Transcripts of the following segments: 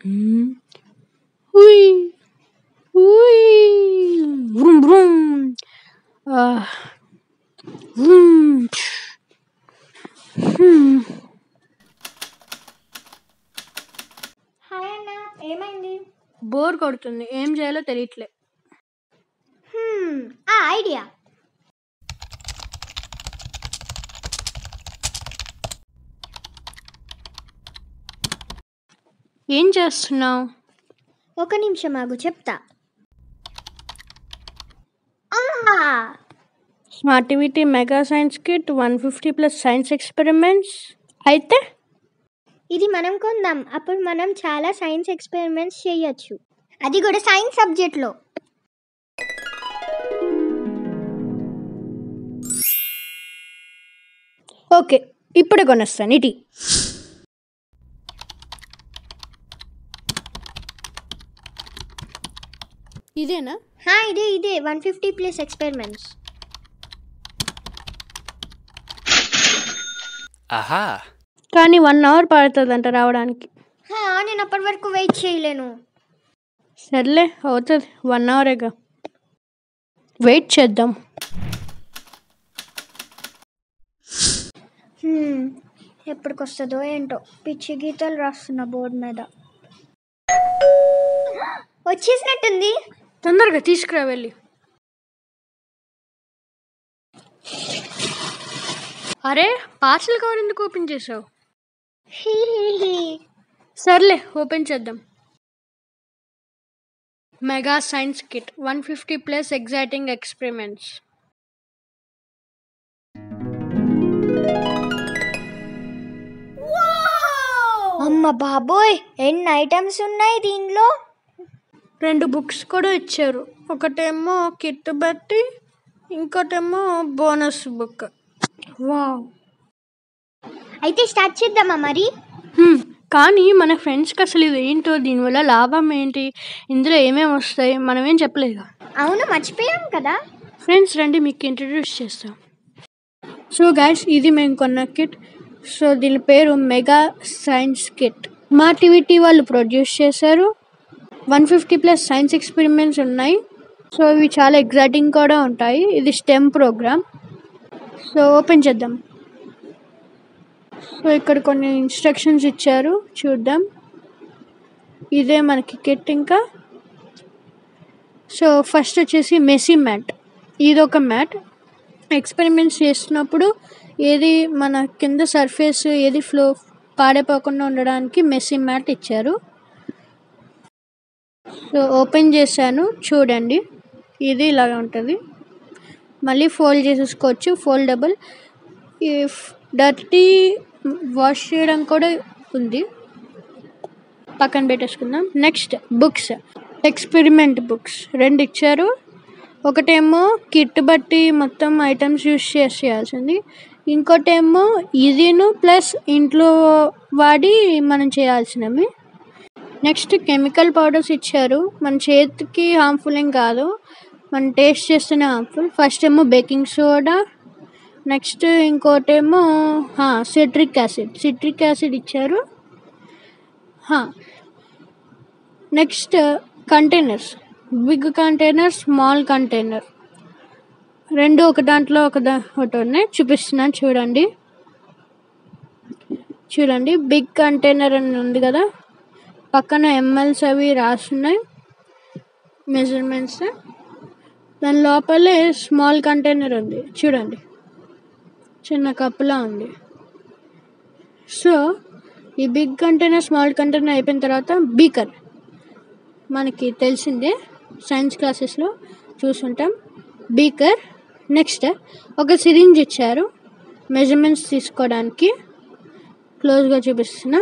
హ్మ్. హుయ్ హుయ్ వ్రుమ్ వ్రుమ్. ఆహ్, హ్మ్. హ్మ్. హాయ్ అన్న, ఏమైంది? బోర్ కొడుతుంది. ఏం చేయాలో తెలియట్లే. ఐడియా. ఏం చేస్తున్నావు? ఒక నిమిషం ఆగు, చెప్తా. Smartivity mega science kit 150+ science experiments. అయితే ఇది మనం కొందాం. అప్పుడు మనం చాలా సైన్స్ ఎక్స్పెరిమెంట్స్ చేయొచ్చు, అది కూడా సైన్స్ సబ్జెక్ట్లో. ఓకే, ఇప్పుడే కొనేస్తాను. ఇటీ ఇదేనా? ఇదే 150+ ఎక్స్పెరిమెంట్స్. ఆహా, కానీ 1 అవర్ పడుతుందంట రావడానికి. నేను అప్పటి వరకు వెయిట్ చేయలేను. సర్లే, అవుతుంది. 1 అవరేగా, వెయిట్ చేద్దాం. ఎప్పటికొస్తుందో ఏంటో. పిచ్చి గీతలు రాస్తున్న బోర్డు మీద. వచ్చేసినట్టుంది. తొందరగా తీసుకురా వెళ్ళి. అరే, పార్సల్ కవర్ ఎందుకు ఓపెన్ చేసావు? సర్లే, ఓపెన్ చేద్దాం. Mega science kit 150+ exciting experiments. అమ్మ బాబోయ్, ఎన్ని ఐటమ్స్ ఉన్నాయి దీనిలో. 2 బుక్స్ కూడా ఇచ్చారు. ఒకటేమో కిట్ బట్టి, ఇంకోటేమో బోనస్ బుక్. వావ్. అయితే స్టార్ట్ చేద్దామా మరి? కానీ మన ఫ్రెండ్స్కి అసలు ఇది ఏంటో, దీనివల్ల లాభం ఏంటి, ఇందులో ఏమేమి వస్తాయి, మనమేం చెప్పలేదు. అవును, మర్చిపోయాం కదా. ఫ్రెండ్స్ రండి, మీకు ఇంట్రడ్యూస్ చేస్తాం. సో గైస్, ఇది మేము కొన్న కిట్. సో దీని పేరు మెగా సైన్స్ కిట్. స్మార్టివిటీ వాళ్ళు ప్రొడ్యూస్ చేశారు. 150+ సైన్స్ ఎక్స్పెరిమెంట్స్ ఉన్నాయి. సో ఇవి చాలా ఎగ్జైటింగ్ కూడా ఉంటాయి. ఇది స్టెమ్ ప్రోగ్రామ్. సో ఓపెన్ చేద్దాం. సో ఇక్కడ కొన్ని ఇన్స్ట్రక్షన్స్ ఇచ్చారు, చూద్దాం. ఇదే మనకి కిట్. ఇంకా సో ఫస్ట్ వచ్చేసి మెస్సీ మ్యాట్. ఇది ఒక మ్యాట్. ఎక్స్పెరిమెంట్స్ చేస్తున్నప్పుడు ఏది మన కింద సర్ఫేస్ ఏది ఫ్లో పాడైపోకుండా ఉండడానికి మెస్సీ మ్యాట్ ఇచ్చారు. సో ఓపెన్ చేశాను, చూడండి. ఇది ఇలాగ ఉంటుంది. మళ్ళీ ఫోల్డ్ చేసేసుకోవచ్చు, ఫోల్డబుల్. డర్టీ వాష్ చేయడం కూడా ఉంది. పక్కన పెట్టేసుకుందాం. నెక్స్ట్ బుక్స్, ఎక్స్పెరిమెంట్ బుక్స్ 2 ఇచ్చారు. ఒకటేమో కిట్ బట్టి మొత్తం ఐటమ్స్ యూస్ చేయాల్సింది, ఇంకోటేమో ఇదిను ప్లస్ ఇంట్లో వాడి మనం చేయాల్సినవి. నెక్స్ట్ కెమికల్ పౌడర్స్ ఇచ్చారు. మన చేతికి హార్మ్ఫుల్ ఏం కాదు, మనం టేస్ట్ చేస్తేనే హార్మ్ఫుల్. ఫస్ట్ ఏమో బేకింగ్ సోడా, నెక్స్ట్ ఇంకోటేమో సిట్రిక్ యాసిడ్ ఇచ్చారు. Next containers, big container, small container, 2 ఒక దాంట్లో ఒకటి ఉన్నాయి. చూపిస్తున్నాను, చూడండి. బిగ్ కంటైనర్ అని ఉంది కదా, పక్కన ఎంఎల్స్ అవి రాస్తున్నాయి, మెజర్మెంట్స్. దాని లోపలే స్మాల్ కంటైనర్ ఉంది, చూడండి, చిన్న కప్పులా ఉంది. సో ఈ బిగ్ కంటైనర్, స్మాల్ కంటైనర్ అయిపోయిన తర్వాత బీకర్, మనకి తెలిసిందే, సైన్స్ క్లాసెస్లో చూసుంటాం బీకర్. నెక్స్ట్ ఒక సిరింజ్ ఇచ్చారు మెజర్మెంట్స్ తీసుకోవడానికి. క్లోజ్గా చూపిస్తున్నా.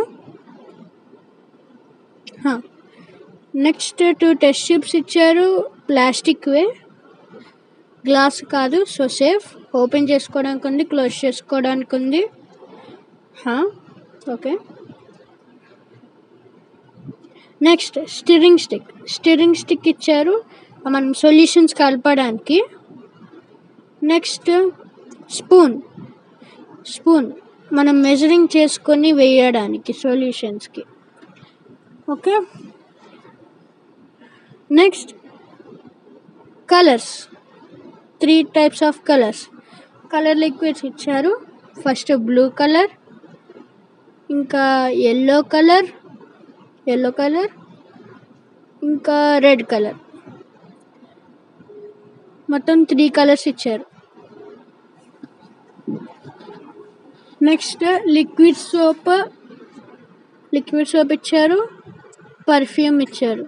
నెక్స్ట్ 2 టెస్ట్ ట్యూబ్స్ ఇచ్చారు, ప్లాస్టిక్వే, గ్లాస్ కాదు. So safe. ఓపెన్ చేసుకోవడానికి ఉంది, క్లోజ్ చేసుకోవడానికి ఉంది. ఓకే. నెక్స్ట్ స్టిరింగ్ స్టిక్ ఇచ్చారు, మనం సొల్యూషన్స్ కలపడానికి. నెక్స్ట్ స్పూన్ మనం మెజరింగ్ చేసుకొని వేయడానికి సొల్యూషన్స్కి. Okay. Next colours, 3 types of colours. Colour liquids ఇచ్చారు. ఫస్ట్ బ్లూ కలర్, ఇంకా ఎల్లో కలర్, ఇంకా రెడ్ కలర్. మొత్తం 3 కలర్స్ ఇచ్చారు. నెక్స్ట్ లిక్విడ్ సోప్ ఇచ్చారు. పర్ఫ్యూమ్ ఇచ్చారు,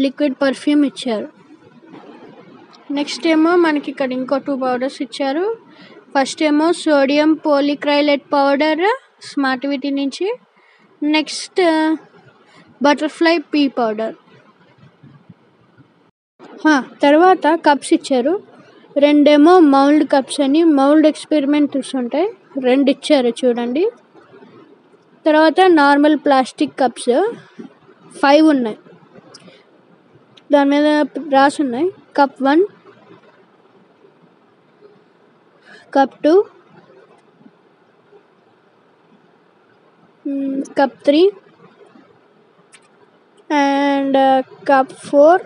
లిక్విడ్ పర్ఫ్యూమ్ ఇచ్చారు. నెక్స్ట్ ఏమో మనకి ఇక్కడ ఇంకో 2 పౌడర్స్ ఇచ్చారు. ఫస్ట్ ఏమో సోడియం పోలిక్రైలేట్ పౌడర్ స్మార్టివిటీ నుంచి. Next butterfly P powder. తర్వాత కప్స్ ఇచ్చారు. 2 ఏమో మౌల్డ్ కప్స్ అని, మౌల్డ్ ఎక్స్పెరిమెంట్స్ ఉంటాయి, 2 ఇచ్చారు చూడండి. తర్వాత నార్మల్ ప్లాస్టిక్ కప్స్ 5 ఉన్నాయి, దాని మీద రాసి ఉన్నాయి. Cup 1, cup 2, cup 3 and cup 4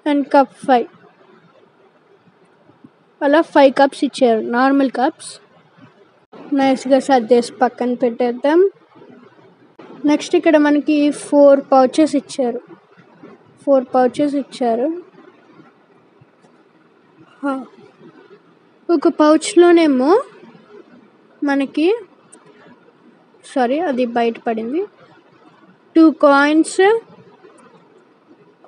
and cup 5. అలా 5 కప్స్ ఇచ్చారు, నార్మల్ కప్స్. నైస్గా సర్దేసి పక్కన పెట్టేద్దాం. నెక్స్ట్ ఇక్కడ మనకి 4 పౌచెస్ ఇచ్చారు. ఒక పౌచ్లోనేమో మనకి అది బయటపడింది. 2 కాయిన్స్,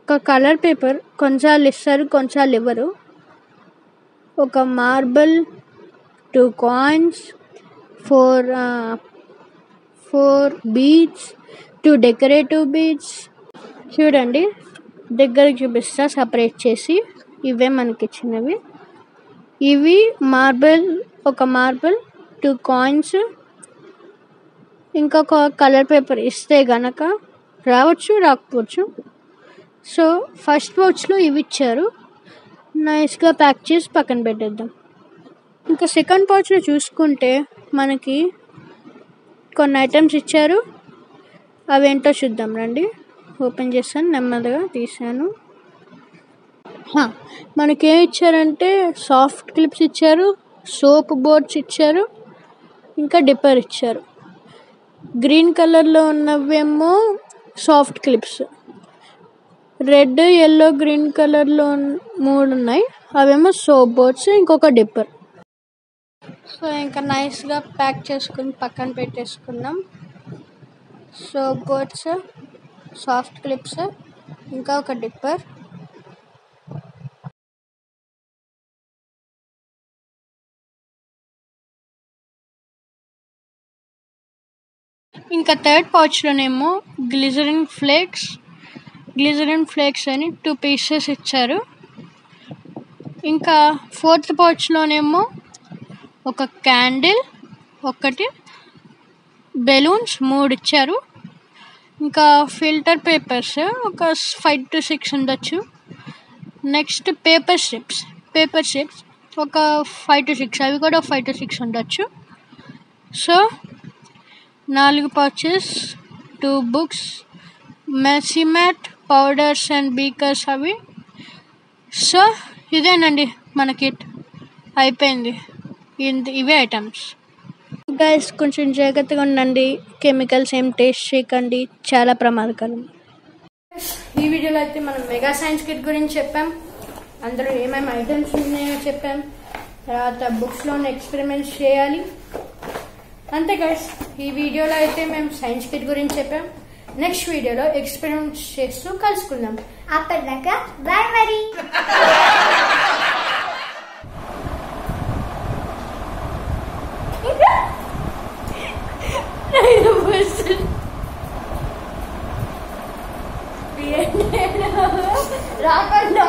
ఒక కలర్ పేపర్, కొన్నిసార్లు ఇస్తారు కొన్నిసార్లు ఇవ్వరు. ఒక marble, 2 coins, 4 beads, 2 decorative beads. చూడండి దగ్గరకు చూపిస్తా సపరేట్ చేసి. ఇవే మనకి ఇచ్చినవి. ఇవి మార్బుల్, ఒక మార్బుల్, 2 కాయిన్స్, ఇంకొక కలర్ పేపర్ ఇస్తే గనక రావచ్చు రాకపోవచ్చు. సో ఫస్ట్ పౌచ్లో ఇవి ఇచ్చారు. నైస్గా ప్యాక్ చేసి పక్కన పెట్టేద్దాం. ఇంకా సెకండ్ పౌచ్లో చూసుకుంటే మనకి కొన్ని ఐటమ్స్ ఇచ్చారు. అవేంటో చూద్దాం రండి. ఓపెన్ చేస్తాను, నెమ్మదిగా తీసాను. మనకేం ఇచ్చారంటే సాఫ్ట్ క్లిప్స్ ఇచ్చారు, సోప్ బోర్డ్స్ ఇచ్చారు, ఇంకా డిప్పర్ ఇచ్చారు. గ్రీన్ కలర్లో ఉన్నవేమో soft clips, red, yellow, green కలర్లో 3 ఉన్నాయి, అవేమో సోప్ బోర్డ్స్, ఇంకొక డిప్పర్. సో ఇంకా నైస్గా ప్యాక్ చేసుకుని పక్కన పెట్టేసుకున్నాం. సోప్ బోర్డ్స్, సాఫ్ట్ క్లిప్స్, ఇంకా ఒక డిప్పర్. ఇంకా థర్డ్ పౌచ్లోనేమో గ్లిజరిన్ ఫ్లేక్స్ అని 2 పీసెస్ ఇచ్చారు. ఇంకా ఫోర్త్ పౌచ్లోనేమో ఒక క్యాండిల్, ఒకటి బెలూన్స్ 3 ఇచ్చారు. ఇంకా ఫిల్టర్ పేపర్స్ ఒక 5 to 6 ఉండొచ్చు. నెక్స్ట్ పేపర్ స్ట్రిప్స్ ఒక 5 to 6, అవి కూడా 5 to 6 ఉండొచ్చు. So 4 pouches, 2 books, messy mat, powders and beakers అవి. సో ఇదేనండి మన కిట్ అయిపోయింది. ఇవే ఐటమ్స్. గైస్ కొంచెం జాగ్రత్తగా ఉండండి, కెమికల్స్ ఏం టేస్ట్ చేయకండి, చాలా ప్రమాదకరం. ఈ వీడియోలో అయితే మనం మెగా సైన్స్ కిట్ గురించి చెప్పాం. అందులో ఏమేమి ఐటమ్స్ ఉన్నాయో చెప్పాం. తర్వాత బుక్స్లో ఎక్స్పెరిమెంట్స్ చేయాలి, అంతే గైస్. ఈ వీడియోలో అయితే మేము సైన్స్ కిట్ గురించి చెప్పాం. నెక్స్ట్ వీడియోలో ఎక్స్పెరిమెంట్స్ చేస్తూ కలుసుకుందాం. అప్పటిదాకా బాయ్ మరి. రాకుండా